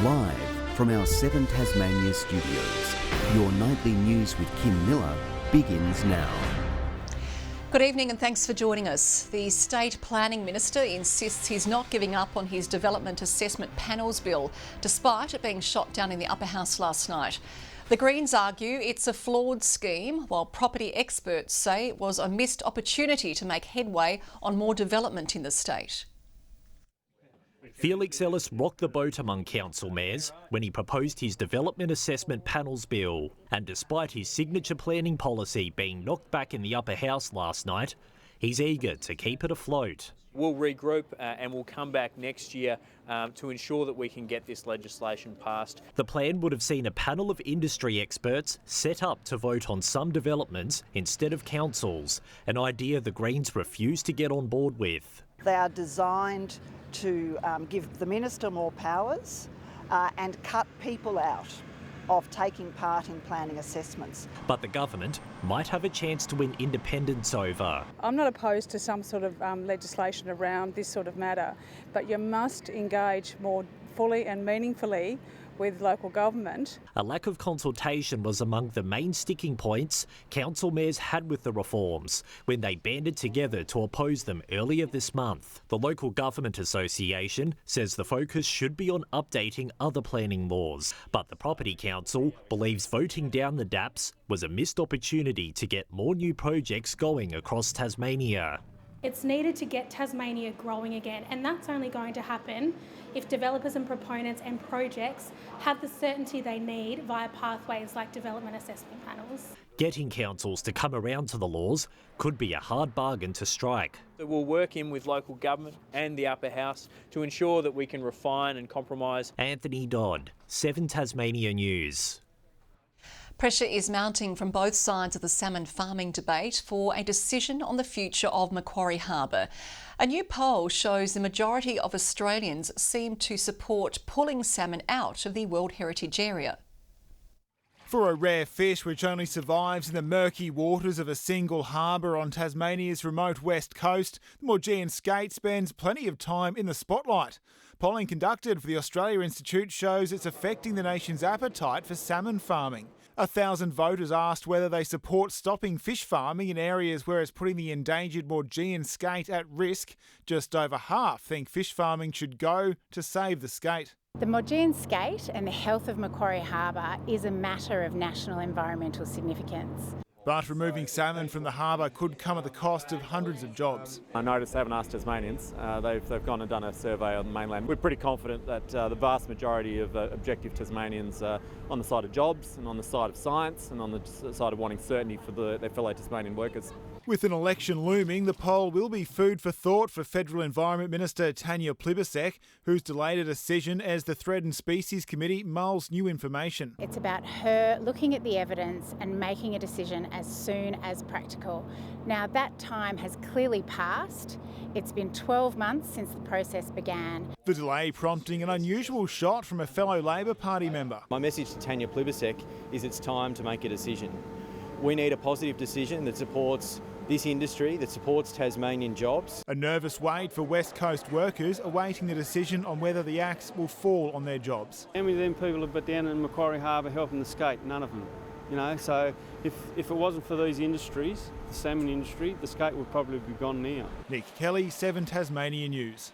Live from our 7 Tasmania studios, your nightly news with Kim Miller begins now. Good evening and thanks for joining us. The State Planning Minister insists he's not giving up on his Development Assessment Panels Bill, despite it being shot down in the Upper House last night. The Greens argue it's a flawed scheme, while property experts say it was a missed opportunity to make headway on more development in the state. Felix Ellis rocked the boat among council mayors when he proposed his Development Assessment Panels Bill. And despite his signature planning policy being knocked back in the Upper House last night, he's eager to keep it afloat. We'll regroup and we'll come back next year to ensure that we can get this legislation passed. The plan would have seen a panel of industry experts set up to vote on some developments instead of councils, an idea the Greens refused to get on board with. They are designed to give the minister more powers and cut people out of taking part in planning assessments. But the government might have a chance to win independence over. I'm not opposed to some sort of legislation around this sort of matter, but you must engage more fully and meaningfully with local government. A lack of consultation was among the main sticking points council mayors had with the reforms when they banded together to oppose them earlier this month. The Local Government Association says the focus should be on updating other planning laws, but the Property Council believes voting down the DAPs was a missed opportunity to get more new projects going across Tasmania. It's needed to get Tasmania growing again, and that's only going to happen if developers and proponents and projects have the certainty they need via pathways like development assessment panels. Getting councils to come around to the laws could be a hard bargain to strike. We'll work in with local government and the Upper House to ensure that we can refine and compromise. Anthony Dodd, 7 Tasmania News. Pressure is mounting from both sides of the salmon farming debate for a decision on the future of Macquarie Harbour. A new poll shows the majority of Australians seem to support pulling salmon out of the World Heritage Area. For a rare fish which only survives in the murky waters of a single harbour on Tasmania's remote west coast, the Maugean skate spends plenty of time in the spotlight. Polling conducted for the Australia Institute shows it's affecting the nation's appetite for salmon farming. 1,000 voters asked whether they support stopping fish farming in areas where it's putting the endangered Maugean skate at risk. Just over half think fish farming should go to save the skate. The Maugean skate and the health of Macquarie Harbour is a matter of national environmental significance. But removing salmon from the harbour could come at the cost of hundreds of jobs. I noticed they haven't asked Tasmanians. They've gone and done a survey on the mainland. We're pretty confident that the vast majority of objective Tasmanians are on the side of jobs and on the side of science and on the side of wanting certainty for their fellow Tasmanian workers. With an election looming, the poll will be food for thought for Federal Environment Minister Tanya Plibersek, who's delayed a decision as the Threatened Species Committee mulls new information. It's about her looking at the evidence and making a decision as soon as practical. Now, that time has clearly passed. It's been 12 months since the process began. The delay prompting an unusual shot from a fellow Labor Party member. My message to Tanya Plibersek is it's time to make a decision. We need a positive decision that supports this industry, that supports Tasmanian jobs. A nervous wait for West Coast workers awaiting the decision on whether the axe will fall on their jobs. How many of them people have been down in Macquarie Harbour helping the skate? None of them. So if it wasn't for these industries, the salmon industry, the skate would probably be gone now. Nick Kelly, 7 Tasmania News.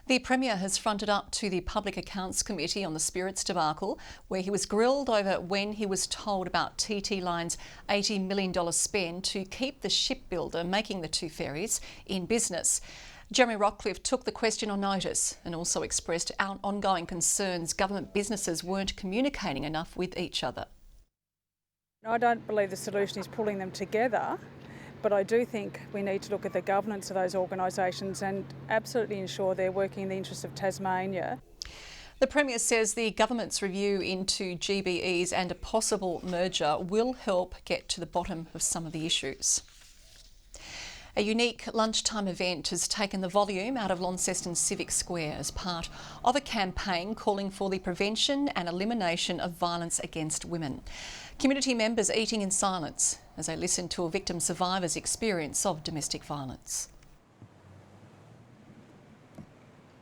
The Premier has fronted up to the Public Accounts Committee on the Spirits debacle, where he was grilled over when he was told about TT Line's $80 million spend to keep the shipbuilder making the 2 ferries in business. Jeremy Rockcliffe took the question on notice and also expressed ongoing concerns government businesses weren't communicating enough with each other. I don't believe the solution is pulling them together, but I do think we need to look at the governance of those organisations and absolutely ensure they're working in the interests of Tasmania. The Premier says the government's review into GBEs and a possible merger will help get to the bottom of some of the issues. A unique lunchtime event has taken the volume out of Launceston Civic Square as part of a campaign calling for the prevention and elimination of violence against women. Community members eating in silence as they listen to a victim survivor's experience of domestic violence.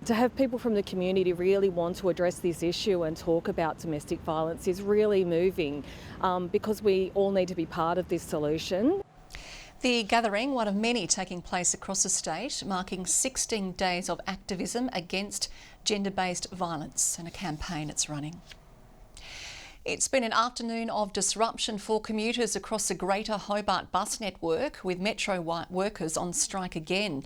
To have people from the community really want to address this issue and talk about domestic violence is really moving because we all need to be part of this solution. The gathering, one of many taking place across the state, marking 16 days of activism against gender-based violence and a campaign it's running. It's been an afternoon of disruption for commuters across the Greater Hobart bus network, with Metro workers on strike again.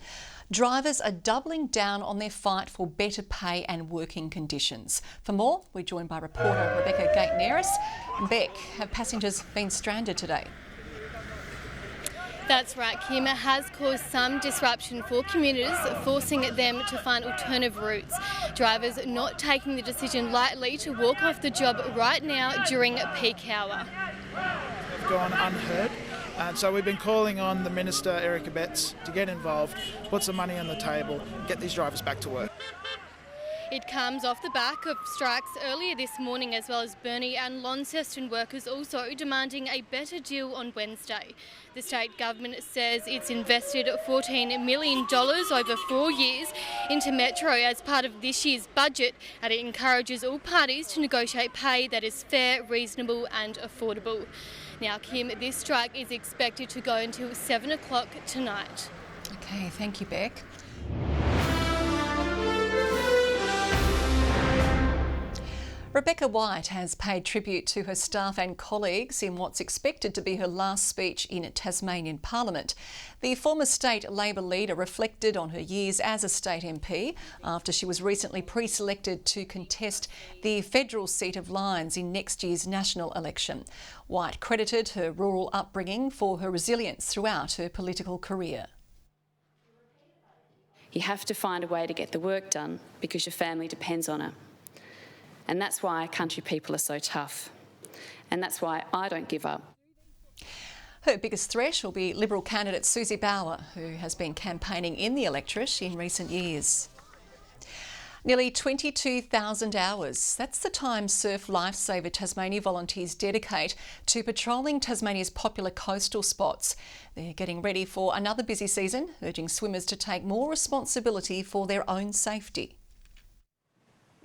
Drivers are doubling down on their fight for better pay and working conditions. For more, we're joined by reporter Rebecca Gaitneris. Beck, have passengers been stranded today? That's right, Kim. It has caused some disruption for commuters, forcing them to find alternative routes. Drivers not taking the decision lightly to walk off the job right now during peak hour. Have gone unheard. And so we've been calling on the Minister, Erica Betts, to get involved, put some money on the table, get these drivers back to work. It comes off the back of strikes earlier this morning, as well as Burnie and Launceston workers also demanding a better deal on Wednesday. The state government says it's invested $14 million over 4 years into Metro as part of this year's budget, and it encourages all parties to negotiate pay that is fair, reasonable and affordable. Now, Kim, this strike is expected to go until 7 o'clock tonight. Okay, thank you, Beck. Rebecca White has paid tribute to her staff and colleagues in what's expected to be her last speech in Tasmanian Parliament. The former state Labor leader reflected on her years as a state MP after she was recently pre-selected to contest the federal seat of Lyons in next year's national election. White credited her rural upbringing for her resilience throughout her political career. You have to find a way to get the work done because your family depends on it. And that's why country people are so tough. And that's why I don't give up. Her biggest threat will be Liberal candidate Susie Bauer, who has been campaigning in the electorate in recent years. Nearly 22,000 hours. That's the time Surf Lifesaver Tasmania volunteers dedicate to patrolling Tasmania's popular coastal spots. They're getting ready for another busy season, urging swimmers to take more responsibility for their own safety.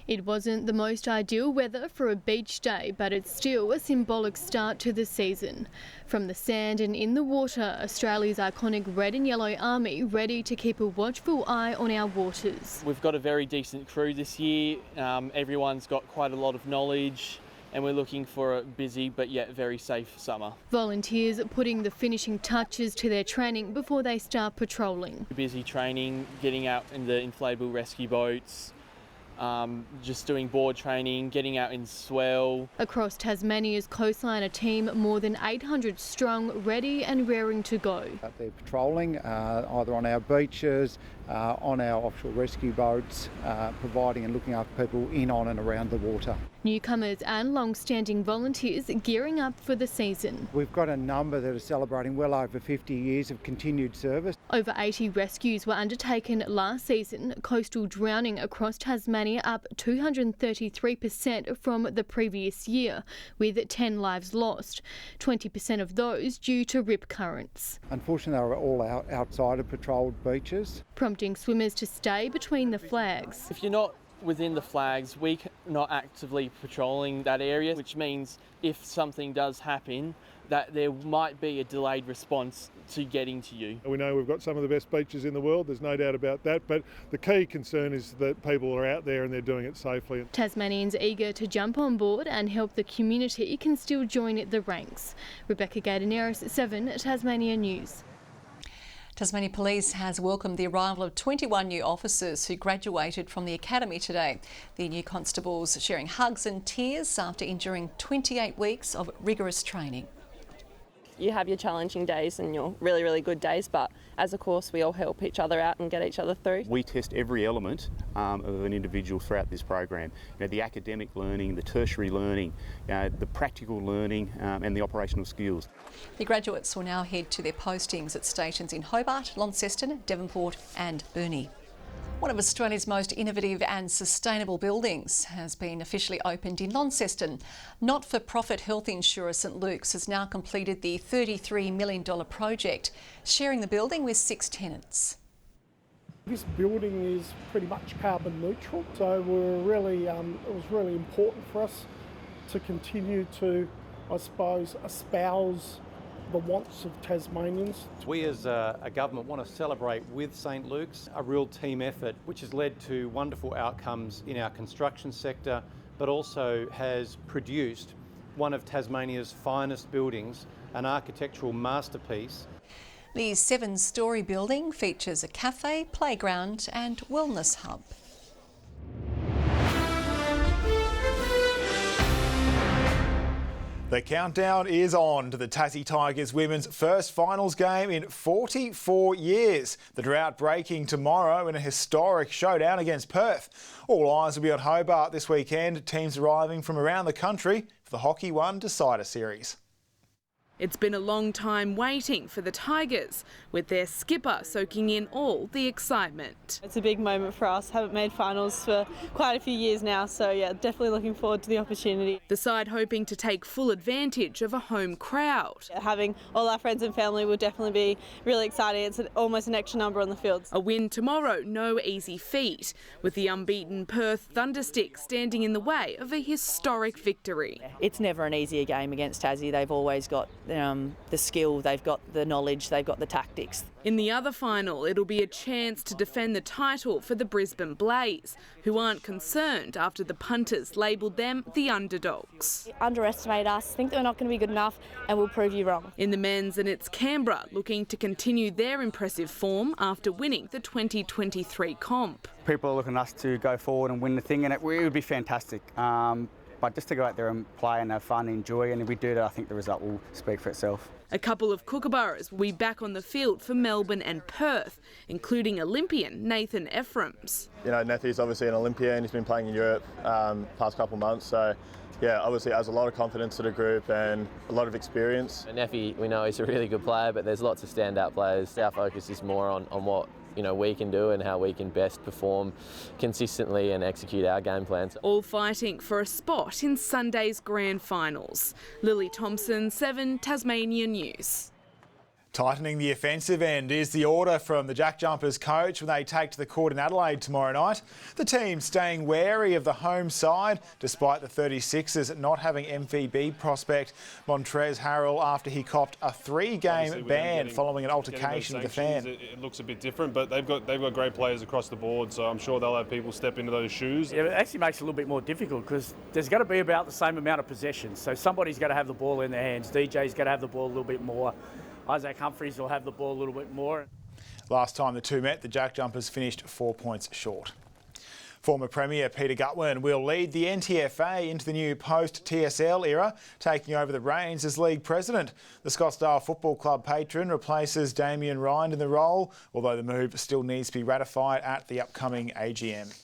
It wasn't the most ideal weather for a beach day, but it's still a symbolic start to the season. From the sand and in the water, Australia's iconic red and yellow army ready to keep a watchful eye on our waters. We've got a very decent crew this year. Everyone's got quite a lot of knowledge, and we're looking for a busy but yet very safe summer. Volunteers putting the finishing touches to their training before they start patrolling. Busy training, getting out in the inflatable rescue boats, just doing board training, getting out in swell. Across Tasmania's coastline, a team more than 800 strong, ready and raring to go. They're patrolling either on our beaches, on our offshore rescue boats, providing and looking after people in, on and around the water. Newcomers and long-standing volunteers gearing up for the season. We've got a number that are celebrating well over 50 years of continued service. Over 80 rescues were undertaken last season, coastal drowning across Tasmania up 233% from the previous year, with 10 lives lost, 20% of those due to rip currents. Unfortunately, they were all outside of patrolled beaches, prompting swimmers to stay between the flags. If you're not within the flags, we're not actively patrolling that area, which means if something does happen, that there might be a delayed response to getting to you. We know we've got some of the best beaches in the world, there's no doubt about that, but the key concern is that people are out there and they're doing it safely. Tasmanians eager to jump on board and help the community can still join the ranks. Rebecca Gaitneris, 7 Tasmania News. Tasmania Police has welcomed the arrival of 21 new officers who graduated from the academy today. The new constables sharing hugs and tears after enduring 28 weeks of rigorous training. You have your challenging days and your really, really good days, but as a course we all help each other out and get each other through. We test every element of an individual throughout this program. The academic learning, the tertiary learning, the practical learning and the operational skills. The graduates will now head to their postings at stations in Hobart, Launceston, Devonport and Burnie. One of Australia's most innovative and sustainable buildings has been officially opened in Launceston. Not-for-profit health insurer St Luke's has now completed the $33 million project, sharing the building with 6 tenants. This building is pretty much carbon neutral, so it was really important for us to continue to, I suppose, espouse the wants of Tasmanians. We as a government want to celebrate with St Luke's a real team effort which has led to wonderful outcomes in our construction sector, but also has produced one of Tasmania's finest buildings, an architectural masterpiece. The 7-storey building features a cafe, playground and wellness hub. The countdown is on to the Tassie Tigers women's first finals game in 44 years. The drought breaking tomorrow in a historic showdown against Perth. All eyes will be on Hobart this weekend, teams arriving from around the country for the Hockey One Decider series. It's been a long time waiting for the Tigers, with their skipper soaking in all the excitement. It's a big moment for us. Haven't made finals for quite a few years now, so yeah, definitely looking forward to the opportunity. The side hoping to take full advantage of a home crowd. Having all our friends and family will definitely be really exciting. It's almost an extra number on the fields. A win tomorrow, no easy feat, with the unbeaten Perth Thundersticks standing in the way of a historic victory. It's never an easier game against Tassie. They've always got the skill, they've got the knowledge, they've got the tactics. In the other final, it'll be a chance to defend the title for the Brisbane Blaze, who aren't concerned after the punters labelled them the underdogs. Underestimate us, think that we're not going to be good enough, and we'll prove you wrong. In the men's, and it's Canberra looking to continue their impressive form after winning the 2023 comp. People are looking at us to go forward and win the thing, and it would be fantastic. But just to go out there and play and have fun and enjoy, and if we do that, I think the result will speak for itself. A couple of Kookaburras will be back on the field for Melbourne and Perth, including Olympian Nathan Ephraim's. You know, Nathan's obviously an Olympian, he's been playing in Europe past couple of months, so yeah, obviously adds a lot of confidence to the group and a lot of experience. Neffy, we know he's a really good player, but there's lots of standout players. Our focus is more on what we can do and how we can best perform consistently and execute our game plans. All fighting for a spot in Sunday's grand finals. Lily Thompson, 7 Tasmania News. Tightening the offensive end is the order from the Jack Jumpers coach when they take to the court in Adelaide tomorrow night. The team staying wary of the home side despite the 36ers not having MVB prospect Montrez Harrell after he copped a 3-game ban following an altercation with a fan. It looks a bit different, but they've got great players across the board, so I'm sure they'll have people step into those shoes. Yeah, it actually makes it a little bit more difficult because there's got to be about the same amount of possession. So somebody's got to have the ball in their hands. DJ's got to have the ball a little bit more. Isaac Humphries will have the ball a little bit more. Last time the two met, the Jack Jumpers finished 4 points short. Former Premier Peter Gutwein will lead the NTFA into the new post-TSL era, taking over the reins as league president. The Scottsdale Football Club patron replaces Damien Rind in the role, although the move still needs to be ratified at the upcoming AGM.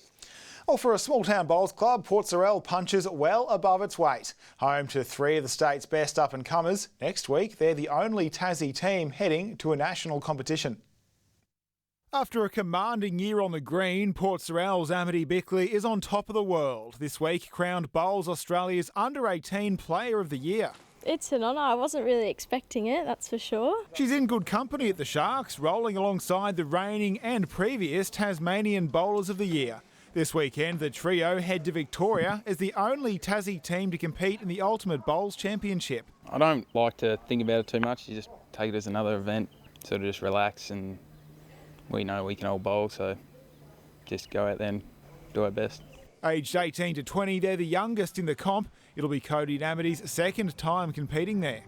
Well, for a small-town bowls club, Port Sorell punches well above its weight. Home to 3 of the state's best up-and-comers, next week they're the only Tassie team heading to a national competition. After a commanding year on the green, Port Sorell's Amity Bickley is on top of the world. This week crowned Bowls Australia's Under-18 Player of the Year. It's an honour. I wasn't really expecting it, that's for sure. She's in good company at the Sharks, rolling alongside the reigning and previous Tasmanian Bowlers of the Year. This weekend, the trio head to Victoria as the only Tassie team to compete in the Ultimate Bowls Championship. I don't like to think about it too much. You just take it as another event, sort of just relax, and we know we can all bowl, so just go out there and do our best. Aged 18 to 20, they're the youngest in the comp. It'll be Cody and Amity's second time competing there.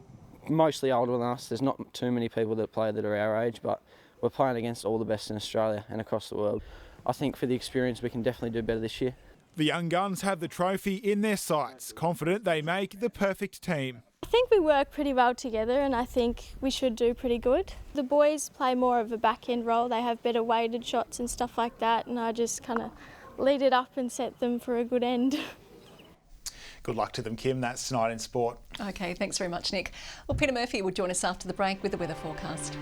Mostly older than us. There's not too many people that play that are our age, but we're playing against all the best in Australia and across the world. I think for the experience we can definitely do better this year. The young guns have the trophy in their sights, confident they make the perfect team. I think we work pretty well together and I think we should do pretty good. The boys play more of a back-end role, they have better weighted shots and stuff like that, and I just kind of lead it up and set them for a good end. Good luck to them, Kim. That's tonight in sport. OK, thanks very much, Nick. Well, Peter Murphy will join us after the break with the weather forecast.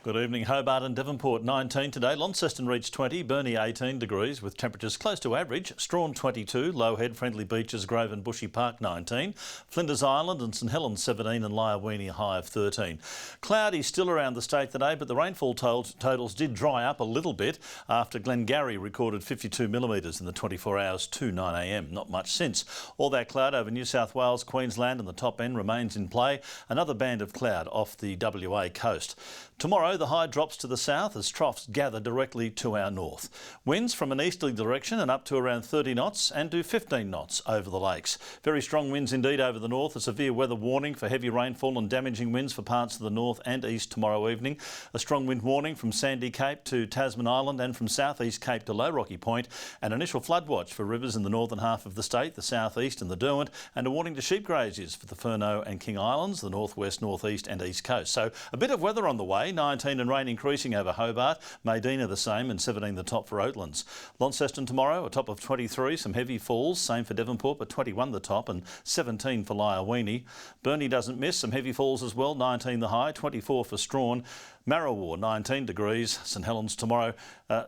Good evening. Hobart and Devonport 19 today. Launceston reached 20, Burnie 18 degrees with temperatures close to average. Strawn 22, Lowhead, Friendly Beaches, Grove and Bushy Park 19. Flinders Island and St Helens 17 and Lyawini a high of 13. Cloudy still around the state today, but the rainfall totals did dry up a little bit after Glengarry recorded 52 millimetres in the 24 hours to 9 a.m. Not much since. All that cloud over New South Wales, Queensland and the top end remains in play. Another band of cloud off the WA coast. Tomorrow the high drops to the south as troughs gather directly to our north. Winds from an easterly direction and up to around 30 knots and to 15 knots over the lakes. Very strong winds indeed over the north. A severe weather warning for heavy rainfall and damaging winds for parts of the north and east tomorrow evening. A strong wind warning from Sandy Cape to Tasman Island and from southeast Cape to Low Rocky Point. An initial flood watch for rivers in the northern half of the state, the southeast and the Derwent, and a warning to sheep graziers for the Furneaux and King Islands, the northwest, northeast and east coast. So a bit of weather on the way. 19 and rain increasing over Hobart, Medina the same and 17 the top for Oatlands. Launceston tomorrow a top of 23, some heavy falls, same for Devonport but 21 the top and 17 for Lyawini. Burnie doesn't miss, some heavy falls as well, 19 the high, 24 for Strawn. Marrawar 19 degrees, St Helens tomorrow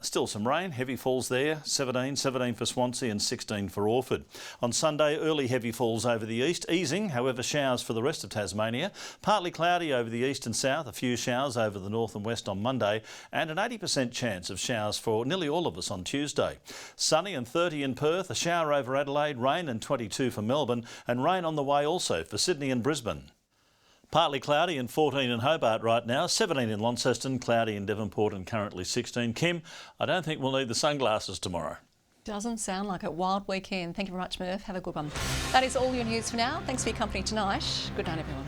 still some rain, heavy falls there, 17 for Swansea and 16 for Orford. On Sunday early heavy falls over the east, easing, however showers for the rest of Tasmania. Partly cloudy over the east and south, a few showers over the north and west on Monday and an 80% chance of showers for nearly all of us on Tuesday. Sunny and 30 in Perth, a shower over Adelaide, rain and 22 for Melbourne and rain on the way also for Sydney and Brisbane. Partly cloudy and 14 in Hobart right now, 17 in Launceston, cloudy in Devonport and currently 16. Kim, I don't think we'll need the sunglasses tomorrow. Doesn't sound like a wild weekend. Thank you very much, Murph. Have a good one. That is all your news for now. Thanks for your company tonight. Good night, everyone.